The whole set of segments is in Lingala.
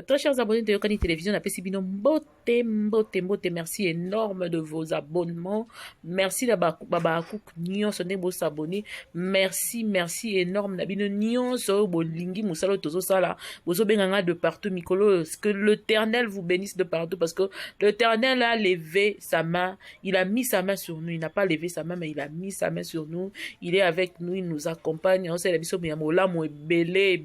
Très chers abonnés de Yokani Télévision, mbote, merci énorme de vos abonnements. Merci Baba Cook Nyon, sonné beau s'abonner. Merci énorme. Nabino Nyon, so bolingi musalo tozo sala. Bozo benganga de partout, Mikolo. Que l'Éternel vous bénisse de partout parce que l'Éternel a levé sa main. Il a mis sa main sur nous. Il n'a pas levé sa main, mais il a mis sa main sur nous. Il est avec nous, il nous accompagne. On sait la biso miyamola mo belé.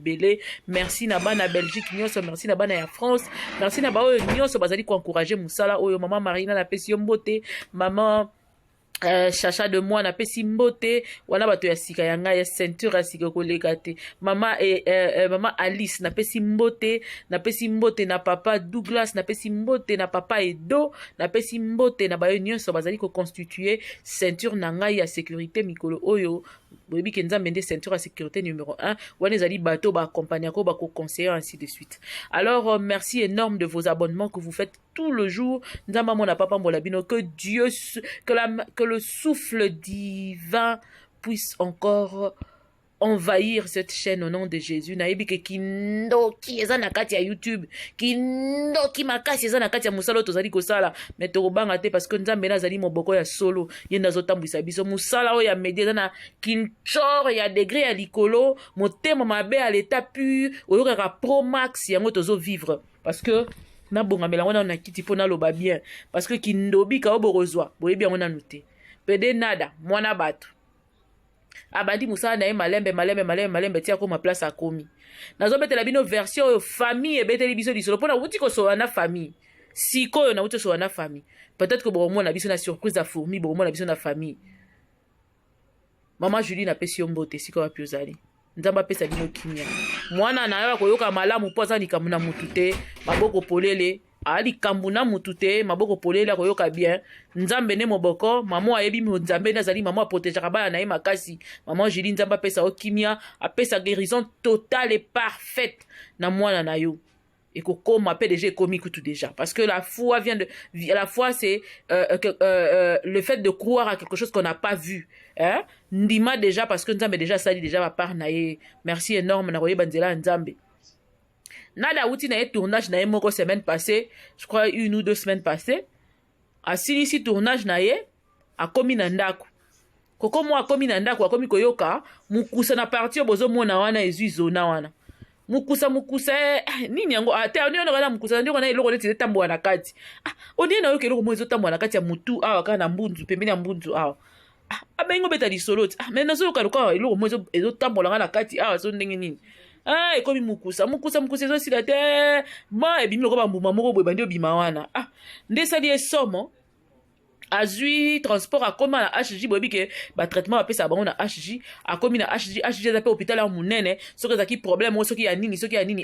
Merci Naba na Belgique nyonso, merci Naba na France, merci Naba oyo nyonso bazali ko encourager musala oyo maman Marina na pesi mbote, maman Chacha de moi na pesi mbote wana bato ya sika yanga ya ceinture ya sika koleka te mama mama Alice na pesi mbote na papa Douglas na pesi mbote na papa Edo na pesi mbote na bayo nyonso bazali ko constituer ceinture na ngai ya sécurité mikolo oyo boyebi ke nzambe nde ceinture ya sécurité numéro 1 wana ezali bato ba accompagner ko ba ko conseiller ainsi de suite. Alors merci énorme de vos abonnements que vous faites tout le jour. Nzamba mona papa mbola bino, que Dieu que le souffle divin puisse encore envahir cette chaîne au nom de Jésus. Nayebi ke kindoki eza na kati ya YouTube, kindoki makasi eza na kati ya musalo tozali kosala, mais tokobanga te parce que nzambe nazali moboko ya solo ye nazotambwisa biso musala oyo ya media eza na kinchor ya degré ya likolo, motema mabe ya l'état pur oyokaka pro max yango tozo vivre parce que na bongamela wana na kiti po naloba bien parce que kindobi ka oborozwa boyebi yango nanu te pede nada mwana bato abandi musala na ye malembe tia ko ma place akomi nazobetela bino version oyo famille ebeteli biso lisolo mpona wuti kosola na famille sikoyo na wuti kosola na famille peut-être que bokomona biso na surprise ya fourmi bokomona biso na famille. Mama Julie na pesi yo mbote sikoyo wapi ozali nzamba pesa bino kimia mwana na yo koyoka malamu mpo aza likambo na mutu te maboko polele alikambu na mutu te maboko polele koyoka bien nzambe ne moboko mama ayebi nzambe nazali mama aprotégeaka bana na ye makasi. Mama Julie nzamba pesa o kimia apesa guérison totale et parfaite na mwana na yo et kokoma pe déjà ekomi kutu déjà parce que la foi c'est le fait de croire à quelque chose qu'on n'a pas vu, hein. Ndima déjà parce que nzambe déjà sali déjà ba part na ye. Merci énorme na koyeba nzela nzambe nada uti na ye tournage na ye moko semaine passée, je crois 1 ou 2 semaines passées, asilisi tournage na ye akomi na ndako koko mo akomi na ndako akomi koyoka mukusa na partir bozo mona wana ezui zona wana mukusa nini yango ate oni ona kana mukusa ndio kana eloko leti tambo na kati oni na yoke eloko mo ezotambo na kati ya mutu awa kana na mbunzu pembeni ya mbunzu awa abengo beta lisoloti mais nazo yoka lokwa eloko mo ezotambo na kati awa so ndenge nini ekomi mukusa ezosila te ma ebimi loko bambuma moko boye bandi obima wana nde sali esomo azwi transport akoma na HJ boyebi ke batraitement bapesa bango na HJ akomi na HJ eza pe hôpital ya munene soki ezalaki problème soki ya nini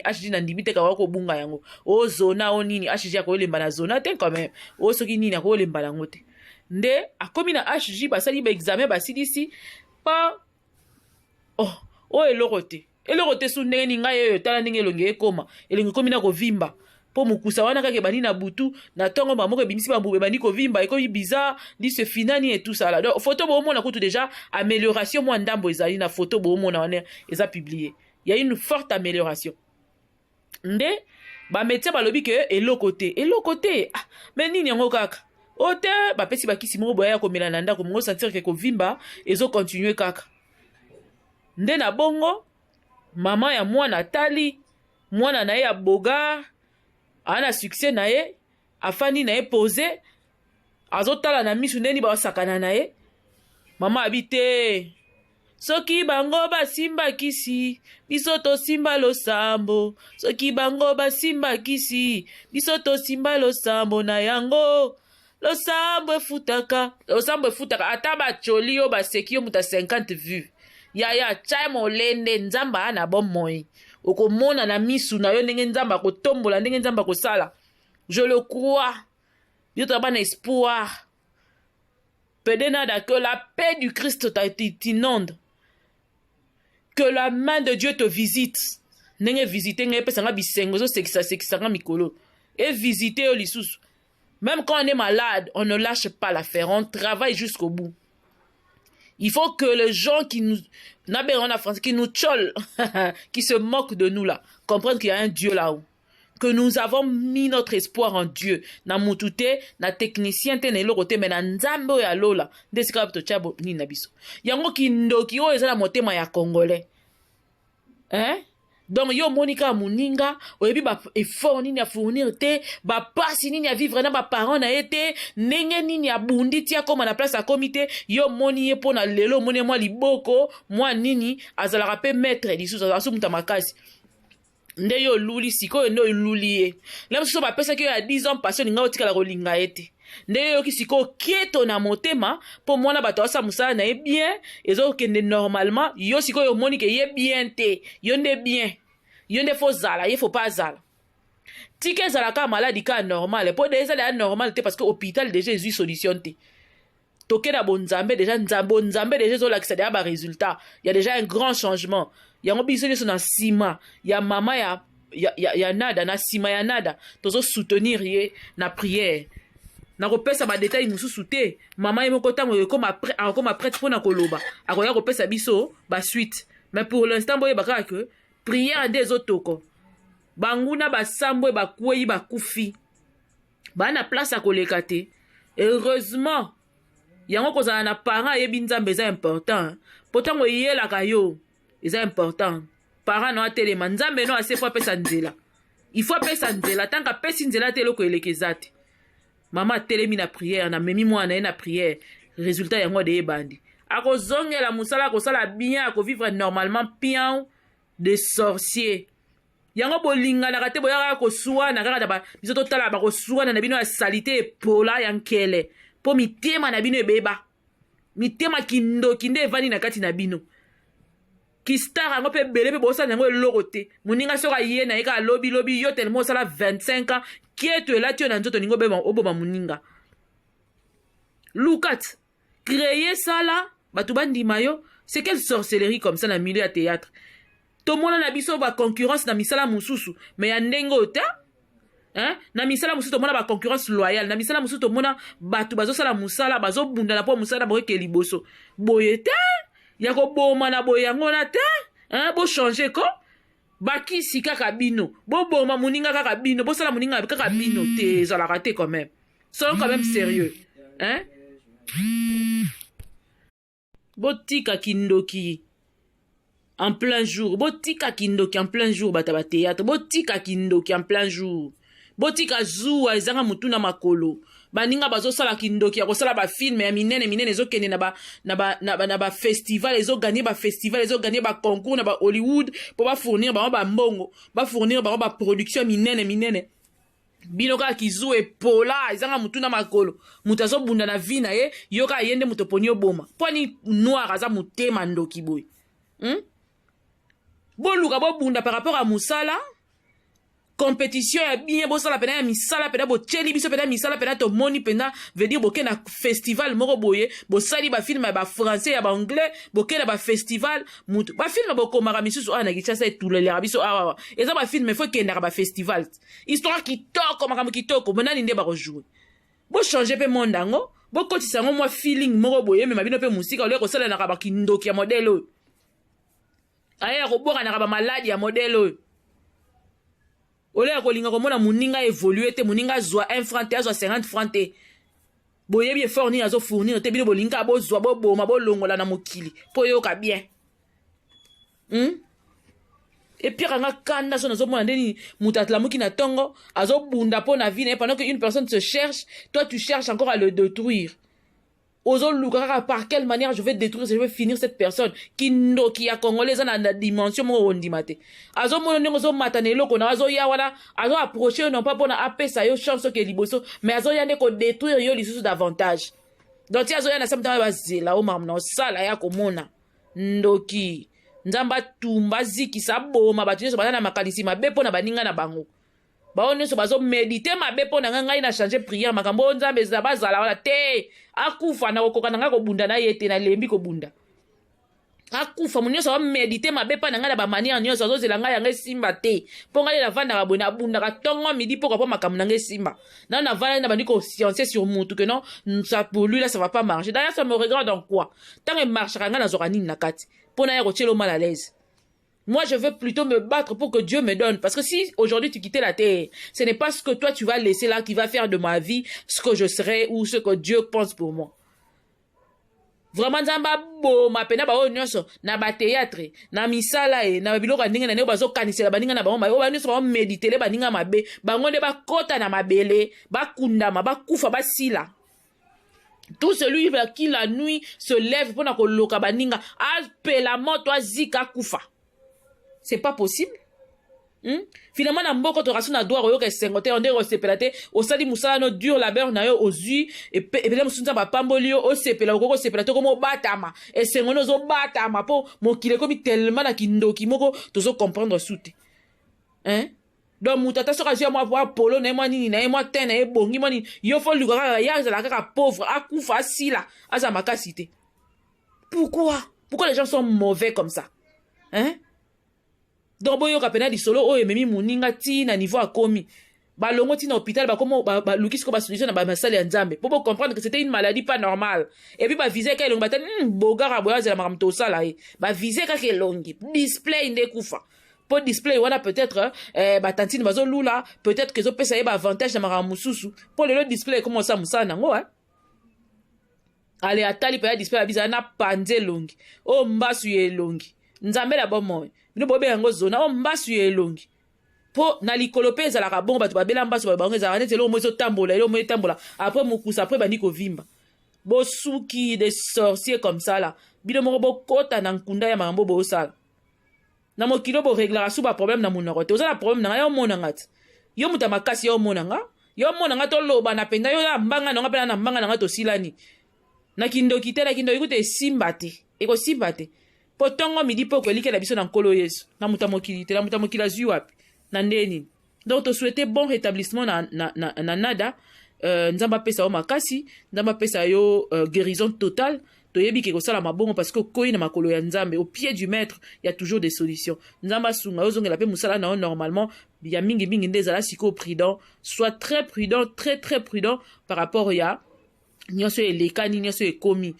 HJ na ndimi te kawaka kobunga yango ozona o nini HJ akoyolemba na zona te quand même soki nini akoyolemba nango te nde akomi na HJ basali baexamen basilisi pa eloko te su ndenge ni ngai oyo tala ndenge elongi ekoma elongi ekomi na kovimba po mukusa wana kaka bani na butu na tongo bamoko ebimisi bambube bani kovimba ekomi bizarre lise finani et tout ça là. Donc photo boomona kutu déjà amélioration mwa ndambo ezali na photo boomona wana eza publié. Il y a une forte amélioration. Nde bamédecin balobi ke eloko te mais nini yango kaka ote bapesi bakisi moko boya komela na ndako mongo sentir ke kovimba ezo continuer kaka nde na bongo mama ya mwana tali mwana na ye ya boga ana succès na ye afani na ye pose azotala na misu ndeni basakana na ye mama abite soki bango basimba kisi biso tosimba losambo soki bango basimba kisi biso tosimba losambo na yango losambo efutaka ata bacholi yo baseki yo muta 50 vues ya chai molende nzamba ana bomoi okomona na misu na yo ndenge nzamba kotombola ndenge nzamba kosala. Je le crois. Dieu t'a ban espoir. Pédénada que la paix du Christ t'inonde. Que la main de Dieu te visite. Ndenge visiter nge pesanga bisengo zo sekisa mikolo. Et visiter au lisusu. Même quand on est malade, on ne lâche pas l'affaire, on travaille jusqu'au bout. Il faut que les gens qui nous qui nous tcholent, qui se moquent de nous là, comprennent qu'il y a un Dieu là-haut. que nous avons mis notre espoir en Dieu. Na mutute, na technicien te na eloko te, mais na nzambe ya lola. Ndesika to chabo ni na biso. Yango kindoki o eza na motema ya Congolais. Hein? Donc yo monika muninga, oyebi ba effort nini ya fournir te, ba pasi nini ya vivre na ba parents na ete, nenge nini ya bundi tia koma na place ya komite, yo moni ye pona lelo moni mwa liboko, mwa nini azalaka pe maître lisusu asu muta makasi. Nde yo luli siko ndo luli ye. Lema so ba pesa ki yo ya 10 ans passion nga otikala kolinga ete. Nde yo ki siko kieto na motema po mwana bato asa musala na ye bien, ezo kende normalement, yo siko yo moni ke ye bien te, yo nde bien. Yo nde fo zala, ye fo pas zala. Tike zala ka maladi ka normal, po de zala normal te parce que hôpital déjà Jésus solution te. Toke na bonzambe déjà nzambe déjà zo la ça ba résultat. Il y a déjà un grand changement. Ya ngobi so na sima, ya mama ya nada na sima ya nada, tozo soutenir ye na prière. Na kopesa ba détail mususu te. Mama yemo kotango comme prêtre pour na koloba. Akoya kopesa biso ba suite. Mais pour l'instant boye baka que prière des otoko. Banguna basambo bakwei bakufi. Bana place à koleka te. Heureusement, yango kozala na parents yebi nzambe eza important. Pourtant yela kayo, eza important. Parents no atelema nzambe no ase faut pesa nzela. Il faut pesa nzela tant que pesa nzela te loko elekezate. Mama telemi na prière na memi mwana na prière. Résultat yango de ebandi. Ako zongela musala ko sala bien ako vivre normalement bien de sorcier. Yango bolinga na kate boyaka ko suana kaka ba biso to tala ba ko suana na bino ya salité pola yankele. Po mitema na bino ebeba. Mitema kindo kinde evani na kati na bino. Kistara ngo pe bele pe bosa nango eloko te. Muninga soka ye na eka lobi yo tellement sala 25 ans kieto la tio na nzoto ningo beba oboma muninga. Lukat créer ça là batu bandima yo, c'est quelle sorcellerie comme ça na milieu à théâtre. To mona na biso ba concurrence na misala mususu, mais ya ndengo ta hein na misala mususu to mona ba concurrence loyale, na misala mususu to mona batu bazo sala musala bazo bunda na po musala boye ke liboso. Boye ta ya ko boma na boye yango na ta hein bo changer ko baki sika kabino bo boma muninga kaka bino bo sala muninga kaka bino te za la rater quand même. Soyons quand même sérieux hein. Botika kindoki en plein jour. Botika kindoki en plein jour bataba théâtre. Botika kindoki en plein jour. Botika zuwa ezanga mutuna makolo. Baninga bazo sala kindoki ya kosala ba film ya minene ezo kende na ba festival ezo gagner ba festival ezo gagner ba concours na ba Hollywood pour ba fournir ba mbongo, ba fournir ba production minene. Bino kaka kizu epola ezanga mutuna makolo. Mutu azo bunda na vie na ye, yoka yende mutu poni oboma. Poni noir aza mutema ndoki boy. Boluka bo bunda par rapport à musala. Compétition ya bien bo sala pena ya misala pena bo cheli biso pena misala pena to moni pena veut dire boke na festival moko boye bo sali ba film ya ba français ya ba anglais boke na ba festival mutu ba film bo komara misusu ana kichasa etulele biso awa eza ba film faut kenda ba festival histoire kitoko makambo kitoko bonani nde ba rejouer bo changer pe mondango bo kotisa ngo moi feeling moko boye me mabino pe musika ole ko sala na ba kindoki ya modelo aya ko boka na ba maladi ya modelo. Ole ya kolinga komona muninga évoluer te muninga zwa 1 franc te azwa 50 francs te. Boye bien fournir azo fournir te bino bolinga bo zwa bo boma bo longola na mokili. Po yoka bien. Et puis ranga kanda so nazo mona ndeni mutatla muki na tongo azo bunda po na vie na pendant que une personne se cherche, toi tu cherches encore à le détruire. Ozo lukaka par quelle manière je vais détruire, je vais finir cette personne qui a congolais dans la dimension mo ondimate. Azo mono ndongo zo matanelo ko na azo ya wala azo approcher non pas pour na apesa yo chance que liboso mais azo yande ko détruire yo lisusu davantage. Donc azo ya na samta bazela o mamna sala ya komona ndoki nzamba tumba ziki saboma batu nyoso bana makanisi mabe po na baninga na bango. Ba nyoso bazo méditer mabe po na ngai na changer prière makambo nzambe za bazala wala te akufa na kokoka na ngako bunda na yete na lembi ko bunda akufa munyoso wa méditer mabe pa na ngala ba manière nyoso zo zela ngai ngai simba te po ngai la vanda ka bona bunda ka tongo midi po ko makamu na ngai simba na vanda na bandiko sciencer sur mutu que non ça pour lui là ça va pas marcher d'ailleurs ça me regarde en quoi tant que marche ka ngana zo kanini na kati po na ya ko chelo mal à l'aise Moi, je veux plutôt me battre pour que Dieu me donne. Parce que si aujourd'hui tu quittais la terre, ce n'est pas ce que toi tu vas laisser là qui va faire de ma vie ce que je serai ou ce que Dieu pense pour moi. Vraiment nzamba bo mapena ba nyonso na ba théâtre na misala na biloko ndenge na ne bazo kanisela baninga na ba ba nyonso ba méditer baninga mabe bango nde ba kota na mabele ba kundama ba kufa ba sila. Tout celui qui la nuit se lève pour na koloka baninga apela moto azika kufa. C'est pas possible. Finalement na mboko to rasu na doa royo ke sengote onde ro sepelate o sali musala no dur labeur na yo ozui et peut musunza ba pambolio o sepela ko sepelate ko mo batama et sengono zo batama po mo kile ko mi tellement na kindoki moko to zo comprendre soute. Donc mutata so kazi mo po polo na mo nini na mo tene e bongi mo ni yo fo luka ya za la pauvre akufa asila aza makasite. Pourquoi les gens sont mauvais comme ça? Donc boyo kapena di solo o ememi muninga ti na niveau akomi balongo ti na hôpital ba komo ba lukis ko ba solution na ba masala ya nzambe pour comprendre que c'était une maladie pas normale et puis ba viser ka elongi ba tan bogara boya za makamto sala e ba viser ka elongi display inde kufa pour display wana peut-être ba tantine bazo lula peut-être que zo pesa e ba avantage na maramususu pour le display comment ça musa nango ale atali pa display ba biza na panze longi o mbasu ye longi nzambe la bomo bino bobe yango zona o mbasu ye longi po na likolo pe ezalaka bongo bato babela mbasu ba bango ezalaka neti eloko mo ezotambola eloko mo etambola après mokusa après bandi kovimba bosuki des sorciers comme ça là bino moko bokota na nkunda ya makambo bosala na mokilo boreglaka su baproblème na monoko te ozala problème nanga yo omonanga ti yo muta makasi yo omonanga toloba na penda yo ya mbanga nanga mpe na mbanga nanga tosilani na kindoki te na kindoki kute esimba te ekosimba te po tongo midi po koelikela biso na nkolo Yesu na muta mokili te na muta mokili azwi wapi na ndeni. Donc to souhaiter bon rétablissement na nada nzamba pesa o makasi nzamba pesa yo guérison totale toyebi ke kosala mabongo parce que koi na makolo ya nzambe au pied du maître il y a toujours des solutions. Nzamba sunga ozongela pe musala na normalement ya mingi ndezala siko prudent, soit très prudent très prudent par rapport ya nyonso elekani nyonso ekomi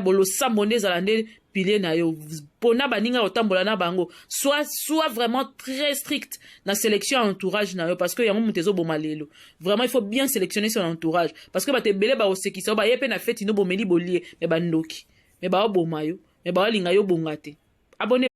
bolo sambonde ezala nde pile na yo pona baninga otambola na bango soit vraiment très strict na sélection entourage na yo parce que yango mutezo boma lelo vraiment il faut bien sélectionner son entourage parce que bate belé ba osekisa ba yepe na fête no bomeli bolie me bandoki me ba oboma yo me ba linga yo bongate abonné